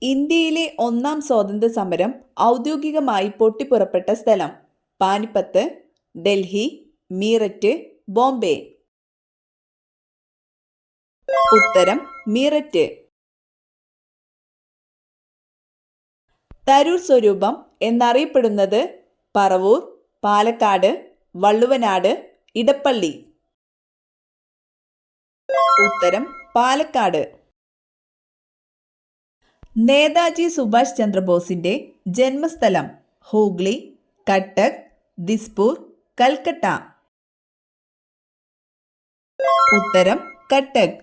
ഇന്ത്യയിലെ ഒന്നാം സ്വാതന്ത്ര്യ സമരം ഔദ്യോഗികമായി പൊട്ടിപ്പുറപ്പെട്ട സ്ഥലം? പാനിപ്പത്ത്, ഡൽഹി, മീററ്റ്, ബോംബെ. ഉത്തരം മീററ്റ്. തരൂർ സ്വരൂപം എന്നറിയപ്പെടുന്നത്? പറവൂർ, പാലക്കാട്, വള്ളുവനാട്, ഇടപ്പള്ളി. ഉത്തരം പാലക്കാട്. നേതാജി സുഭാഷ് ചന്ദ്രബോസിന്റെ ജന്മസ്ഥലം? ഹൂഗ്ലി, കട്ടക്, ദിസ്പൂർ, കൽക്കട്ട. ഉത്തരം കട്ടക്.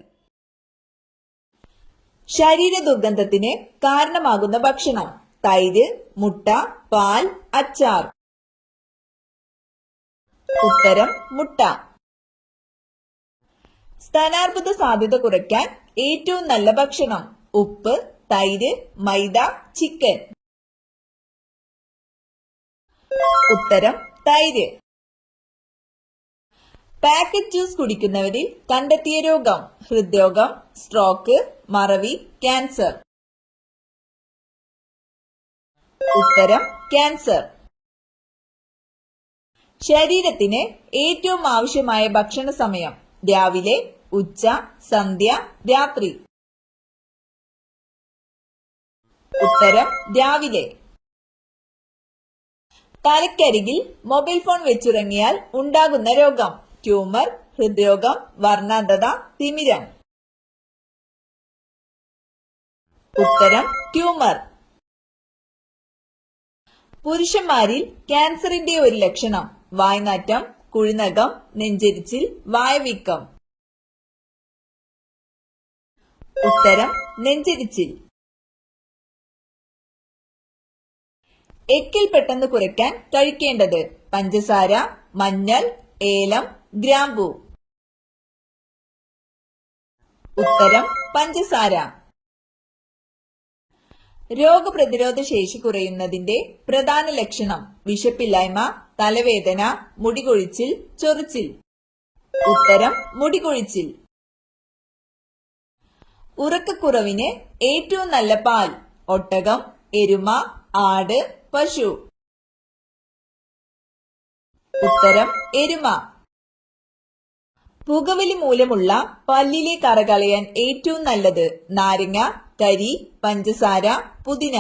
ശരീര ദുർഗന്ധത്തിന് കാരണമാകുന്ന ഭക്ഷണം? തൈര്, മുട്ട, പാൽ, അച്ചാർ. ഉത്തരം മുട്ട. സ്തനാർബുദ സാധ്യത കുറയ്ക്കാൻ ഏറ്റവും നല്ല ഭക്ഷണം? ഉപ്പ്, തൈര്, മൈദ, ചിക്കൻ. ഉത്തരം തൈര്. പാക്കറ്റ് ജ്യൂസ് കുടിക്കുന്നവരിൽ കണ്ടെത്തിയ രോഗം? ഹൃദ്രോഗം, സ്ട്രോക്ക്, മറവി, ക്യാൻസർ. ഉത്തരം ക്യാൻസർ. ശരീരത്തിന് ഏറ്റവും ആവശ്യമായ ഭക്ഷണ സമയം? രാവിലെ, ഉച്ച, സന്ധ്യ, രാത്രി. ഉത്തരം രാവിലെ. തലക്കരികിൽ മൊബൈൽ ഫോൺ വെച്ചുറങ്ങിയാൽ ഉണ്ടാകുന്ന രോഗം? ട്യൂമർ, ഹൃദ്രോഗം, വർണ്ണാന്ധത, തിമിരം. ഉത്തരം ട്യൂമർ. പുരുഷന്മാരിൽ ക്യാൻസറിന്റെ ഒരു ലക്ഷണം? വായ്നാറ്റം, കുഴിനകം, നെഞ്ചെരിച്ചിൽ, വായവീക്കം. ഉത്തരം നെഞ്ചെരിച്ചിൽ. എക്കിൽ പെട്ടെന്ന് കുറയ്ക്കാൻ കഴിക്കേണ്ടത്? പഞ്ചസാര, മഞ്ഞൾ, ഏലം, ഗ്രാമ്പൂ. ഉത്തരം പഞ്ചസാര. രോഗപ്രതിരോധ ശേഷി കുറയുന്നതിന്റെ പ്രധാന ലക്ഷണം? വിശപ്പില്ലായ്മ, തലവേദന, മുടികൊഴിച്ചിൽ, ചൊറിച്ചിൽ. ഉത്തരം മുടികൊഴിച്ചിൽ. ഉറക്കക്കുറവിന് ഏറ്റവും നല്ല പാൽ? ഒട്ടകം, എരുമ, ആട്, പശു. ഉത്തരം എരുമ. പുകവലി മൂലമുള്ള പല്ലിലെ കറ കളയാൻ ഏറ്റവും നല്ലത്? നാരങ്ങ, കരി, പഞ്ചസാര, പുതിന.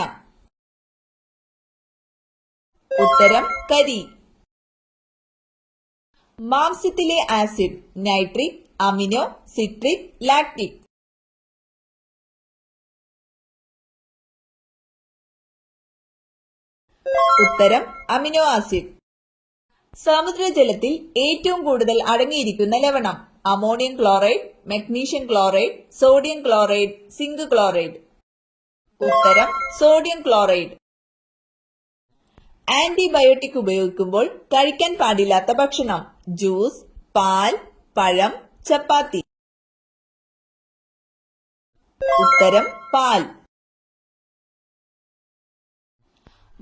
ഉത്തരം കരി. മാംസ്യത്തിലെ acid? Nitric, amino, citric, lactic. ഉത്തരം അമിനോ ആസിഡ്. സമുദ്രജലത്തിൽ ഏറ്റവും കൂടുതൽ അടങ്ങിയിരിക്കുന്ന ലവണം? Ammonium chloride, magnesium chloride, sodium chloride, zinc chloride. ഉത്തരം സോഡിയം ക്ലോറൈഡ്. ആന്റിബയോട്ടിക് ഉപയോഗിക്കുമ്പോൾ കഴിക്കാൻ പാടില്ലാത്ത ഭക്ഷണം? ജ്യൂസ്, പാൽ, പഴം, ചപ്പാത്തി. ഉത്തരം പാൽ.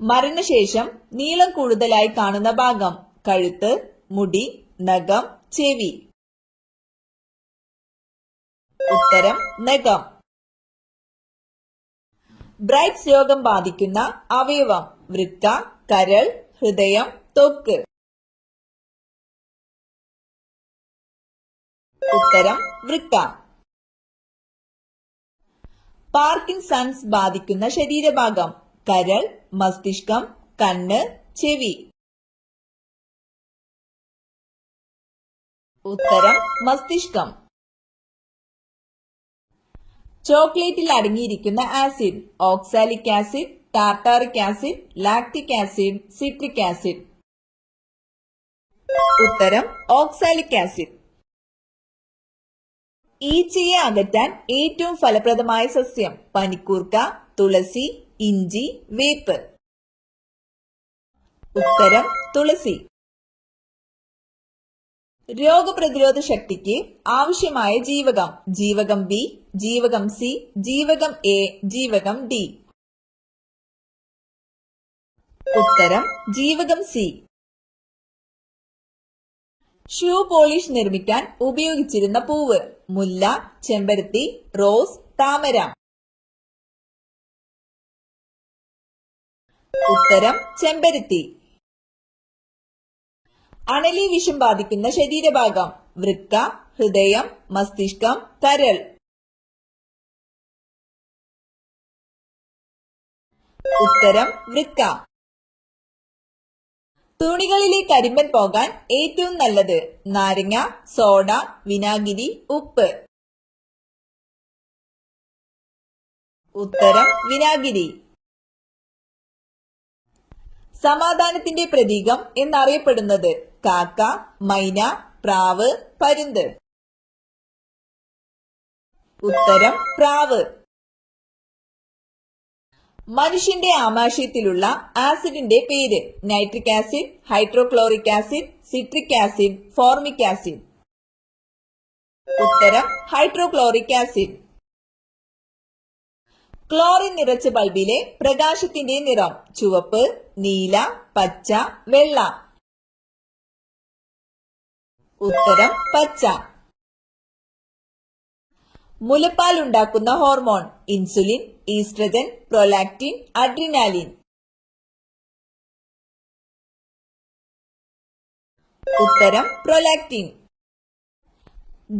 മരണശേഷം നീളം കൂടുതലായി കാണുന്ന ഭാഗം? കഴുത്ത്, മുടി, നഖം, ചെവി. ഉത്തരം നഖം. ബ്രൈറ്റ്സ് രോഗം ബാധിക്കുന്ന അവയവം? വൃക്ക, കരൾ, ഹൃദയം, ത്വക്ക്. ഉത്തരം വൃക്ക. പാർക്കിൻസൺസ് ബാധിക്കുന്ന ശരീരഭാഗം? കരൾ, മസ്തിഷ്കം, കണ്ണ്, ചെവി. ഉത്തരം മസ്തിഷ്കം. ചോക്ലേറ്റിൽ അടങ്ങിയിരിക്കുന്ന acid? Oxalic acid, tartaric acid, lactic acid, citric acid. ഉത്തരം ഓക്സാലിക് ആസിഡ്. ഈച്ചയെ അകറ്റാൻ ഏറ്റവും ഫലപ്രദമായ സസ്യം? പനിക്കൂർക്ക, തുളസി, ഇഞ്ചി, വേപ്പ്. ഉത്തരം തുളസി. രോഗപ്രതിരോധ ശക്തിക്ക് ആവശ്യമായ ജീവകം? ജീവകം ബി, ജീവകം സി, ജീവകം എ, ജീവകം ഡി. ഉത്തരം ജീവകം സി. ഷൂ പോളിഷ് നിർമ്മിക്കാൻ ഉപയോഗിച്ചിരുന്ന പൂവ്? മുല്ല, ചെമ്പരത്തി, റോസ്, താമര. ഉത്തരം ചെമ്പരത്തി. അണലി വിഷം ബാധിക്കുന്ന ശരീരഭാഗം: വൃക്ക, ഹൃദയം, മസ്തിഷ്കം, കരൾ. ഉത്തരം വൃക്ക. തുണികളിലെ കരിമ്പൻ പോകാൻ ഏറ്റവും നല്ലത്: നാരങ്ങ, സോഡ, വിനാഗിരി, ഉപ്പ്. ഉത്തരം വിനാഗിരി. സമാധാനത്തിന്റെ പ്രതീകം എന്നറിയപ്പെടുന്നത്: കാക്ക, മൈന, പ്രാവ്, പരുന്ത്. ഉത്തരം പ്രാവ്. മനുഷ്യന്റെ ആമാശയത്തിലുള്ള ആസിഡിന്റെ പേര്: nitric acid, hydrochloric acid, citric acid, formic acid. ഉത്തരം ഹൈഡ്രോക്ലോറിക് ആസിഡ്. ക്ലോറിൻ നിറച്ച ബൾബിലെ പ്രകാശത്തിന്റെ നിറം: ചുവപ്പ്, നീല, പച്ച, വെള്ള. ഉത്തരം പച്ച. മുലപ്പാൽ ഉണ്ടാക്കുന്ന hormone: insulin, oestrogen, prolactin, adrenaline. ഉത്തരം പ്രൊലാക്റ്റിൻ.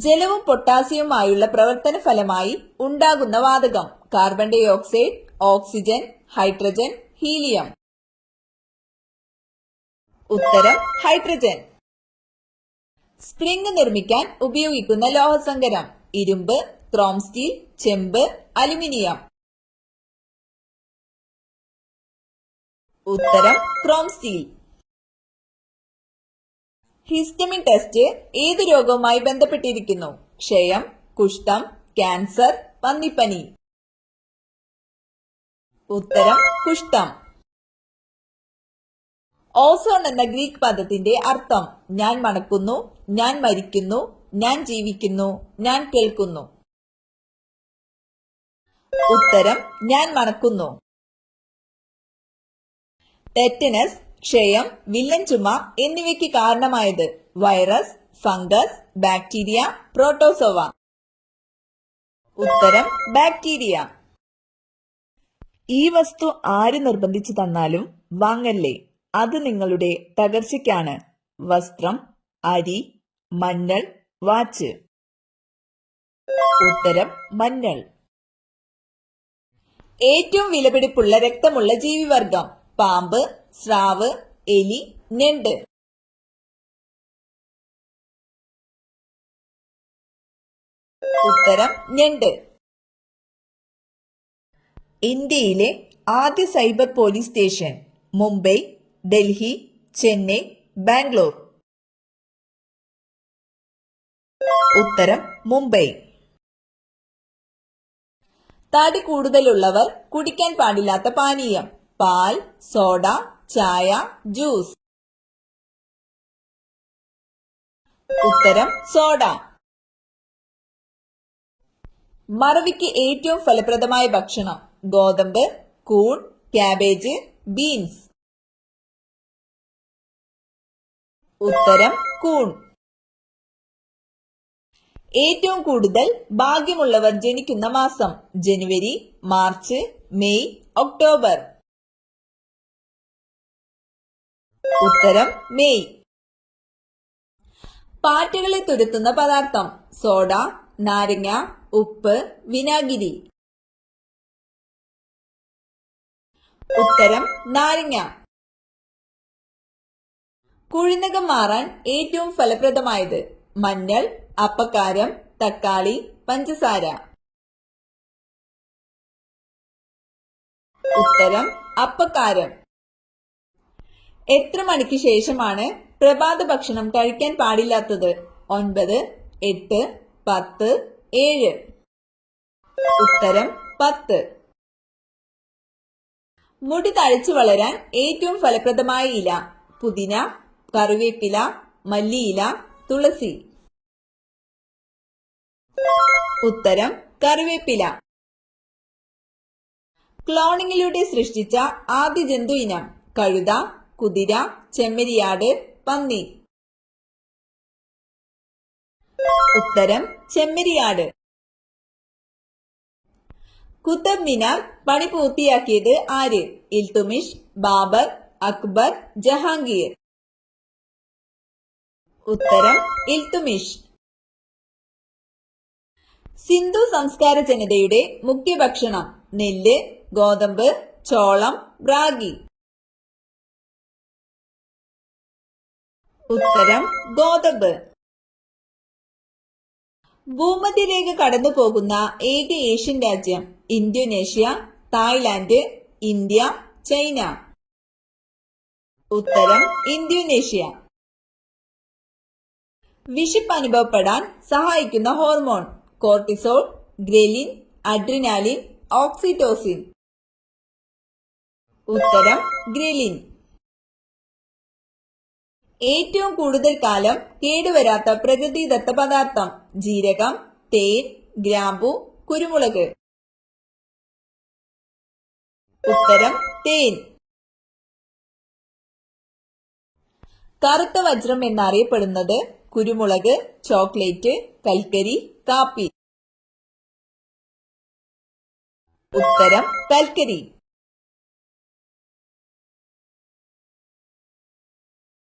ജലവും പൊട്ടാസ്യവുമായുള്ള പ്രവർത്തന ഫലമായി ഉണ്ടാകുന്ന വാതകം: carbon dioxide, oxygen, hydrogen, helium. ഉത്തരം ഹൈഡ്രജൻ. സ്പ്രിംഗ് നിർമ്മിക്കാൻ ഉപയോഗിക്കുന്ന ലോഹസങ്കരം: ഇരുമ്പ്, ക്രോം സ്റ്റീൽ, ചെമ്പ്, അലുമിനിയം. ഉത്തരം ക്രോം സ്റ്റീൽ. ഹിസ്റ്റമിൻ ടെസ്റ്റ് ഏതു രോഗവുമായി ബന്ധപ്പെട്ടിരിക്കുന്നു? ക്ഷയം, കുഷ്ഠം, ക്യാൻസർ, പന്നിപ്പനി. ഉത്തരം കുഷ്ഠം. ഓസോൺ എന്ന ഗ്രീക്ക് പദത്തിന്റെ അർത്ഥം: ഞാൻ മണക്കുന്നു, ഞാൻ മരിക്കുന്നു, ഞാൻ ജീവിക്കുന്നു, ഞാൻ കേൾക്കുന്നു. ഉത്തരം ഞാൻ മണക്കുന്നു. ടെറ്റനസ്, ക്ഷയം, വില്ലൻ ചുമ എന്നിവയ്ക്ക് കാരണമായത്: വൈറസ്, ഫംഗസ്, ബാക്ടീരിയ, പ്രോട്ടോസോവ. ഉത്തരം ബാക്ടീരിയ. ഈ വസ്തു ആര് നിർബന്ധിച്ചു തന്നാലും വാങ്ങല്ലേ, അത് നിങ്ങളുടെ തകർച്ചയ്ക്കാണ്: വസ്ത്രം, അരി, മഞ്ഞൾ, വാച്ച്. ഉത്തരം മഞ്ഞൾ. ഏറ്റവും വിലപിടിപ്പുള്ള രക്തമുള്ള ജീവിവർഗം: പാമ്പ്, സ്രാവ്, എലി, ഞണ്ട്. ഉത്തരം ഞണ്ട്. ഇന്ത്യയിലെ ആദ്യ cyber police station: Mumbai, Delhi, Chennai, Bangalore. ഉത്തരം മുംബൈ. തടി കൂടുതലുള്ളവർ കുടിക്കാൻ പാടില്ലാത്ത പാനീയം: പാൽ, സോഡ, ചായ, ജ്യൂസ്. ഉത്തരം സോഡ. മറവിക്ക് ഏറ്റവും ഫലപ്രദമായ ഭക്ഷണം: ഗോതമ്പ്, കൂൺ, ക്യാബേജ്, ബീൻസ്. ഉത്തരം കൂൺ. ഏറ്റവും കൂടുതൽ ഭാഗ്യമുള്ളവർ ജനിക്കുന്ന മാസം: ജനുവരി, മാർച്ച്, മെയ്, ഒക്ടോബർ. ഉത്തരം മെയ്. പാറ്റകളെ തുരത്തുന്ന പദാർത്ഥം: സോഡ, നാരങ്ങ, ഉപ്പ്, വിനാഗിരി. ഉത്തരം നാരങ്ങ. കുഴിനകം മാറാൻ ഏറ്റവും ഫലപ്രദമായത്: മഞ്ഞൾ, അപ്പക്കാരം, തക്കാളി, പഞ്ചസാര. ഉത്തരം അപ്പക്കാരം. എത്ര മണിക്ക് ശേഷമാണ് പ്രഭാത ഭക്ഷണം കഴിക്കാൻ പാടില്ലാത്തത്? 9, 8, 10, 7. ഉത്തരം 10. മുടി തഴച്ചു വളരാൻ ഏറ്റവും ഫലപ്രദമായ ഇല: പുതിന, കറിവേപ്പില, മല്ലിയില, തുളസി. ഉത്തരം കറിവേപ്പില. ക്ലോണിങ്ങിലൂടെ സൃഷ്ടിച്ച ആദ്യ ജന്തു ഇനം: കഴുത, കുതിര, ചെമ്മരിയാട്, പന്നി. ഉത്തരം ചെമ്മരിയാട്. കുത്തബ് മിനാർ പണി പൂർത്തിയാക്കിയത് ആര്? ഇൽതുമിഷ്, ബാബർ, അക്ബർ, ജഹാംഗീർ. ഉത്തരം ഇൽതുമിഷ്. സിന്ധു സംസ്കാര ജനതയുടെ മുഖ്യ ഭക്ഷണം നെല്ല്, ഗോതമ്പ്, ചോളം, റാഗി. ഉത്തരം ഗോതമ്പ്. ഭൂമധ്യരേഖ കടന്നു പോകുന്ന ഏക ഏഷ്യൻ രാജ്യം ഇന്തോനേഷ്യ, തായ്ലാന്റ്, ഇന്ത്യ, ചൈന. ഉത്തരം ഇന്തോനേഷ്യ. വിശപ്പ് അനുഭവപ്പെടാൻ സഹായിക്കുന്ന ഹോർമോൺ കോർട്ടിസോൾ, ഗ്രേലിൻ, അഡ്രിനാലിൻ, ഓക്സിറ്റോസിൻ. ഉത്തരം ഗ്രേലിൻ. ഏറ്റവും കൂടുതൽ കാലം കേടുവരാത്ത പ്രകൃതിദത്ത പദാർത്ഥം ജീരകം, തേൻ, ഗ്രാമ്പു, കുരുമുളക്. ഉത്തരം തേൻ. കറുത്ത വജ്രം എന്നറിയപ്പെടുന്നത് കുരുമുളക്, ചോക്ലേറ്റ്, കൽക്കരി, കാപ്പി. ഉത്തരം കൽക്കരി.